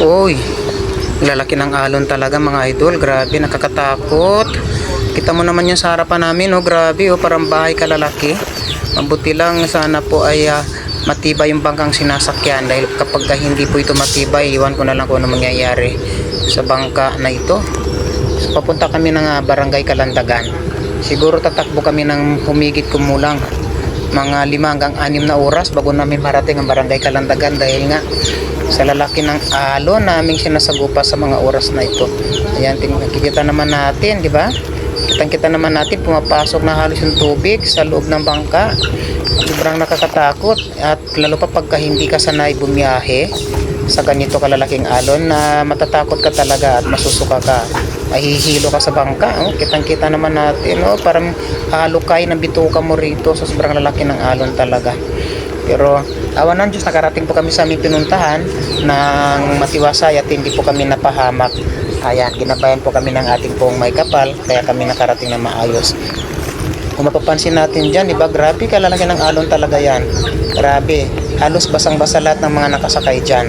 Uy, lalaki ng alon talaga mga idol. Grabe, nakakatakot. Kita mo naman yung sa harapan namin, oh. Grabe, oh, parang bahay kalalaki. Mabuti lang sana po ay matibay yung bangkang sinasakyan, dahil kapag hindi po ito matibay, iwan ko na lang kung ano mangyayari sa bangka na ito. So, papunta kami ng Barangay Kalandagan. Siguro tatakbo kami ng humigit kumulang mga 5 hanggang 6 na oras bago namin marating ang Barangay Kalandagan, dahil nga sa lalaki ng alon naming sinasagupa sa mga oras na ito. Ayan, nakikita naman natin, di ba? Kitang-kita naman natin pumapasok na halos yung tubig sa loob ng bangka. Sobrang nakakatakot, at lalo pa pagka hindi ka sanay bumiyahe sa ganito kalalaking alon, na matatakot ka talaga at masusuka ka, mahihilo ka sa bangka. Oh, kitang-kita naman natin, oh, parang halukay ng bituka mo rito sa sobrang lalaki ng alon talaga. Pero awan ng Diyos, nakarating po kami sa aming pinuntahan ng matiwasay at hindi po kami napahamak. Ayan, ginabayan po kami ng ating pong may kapal, kaya kami nakarating na maayos. Kung mapapansin natin dyan, diba, grabe kalalaki ng alon talaga yan. Grabe, halos basang-basa lahat ng mga nakasakay dyan.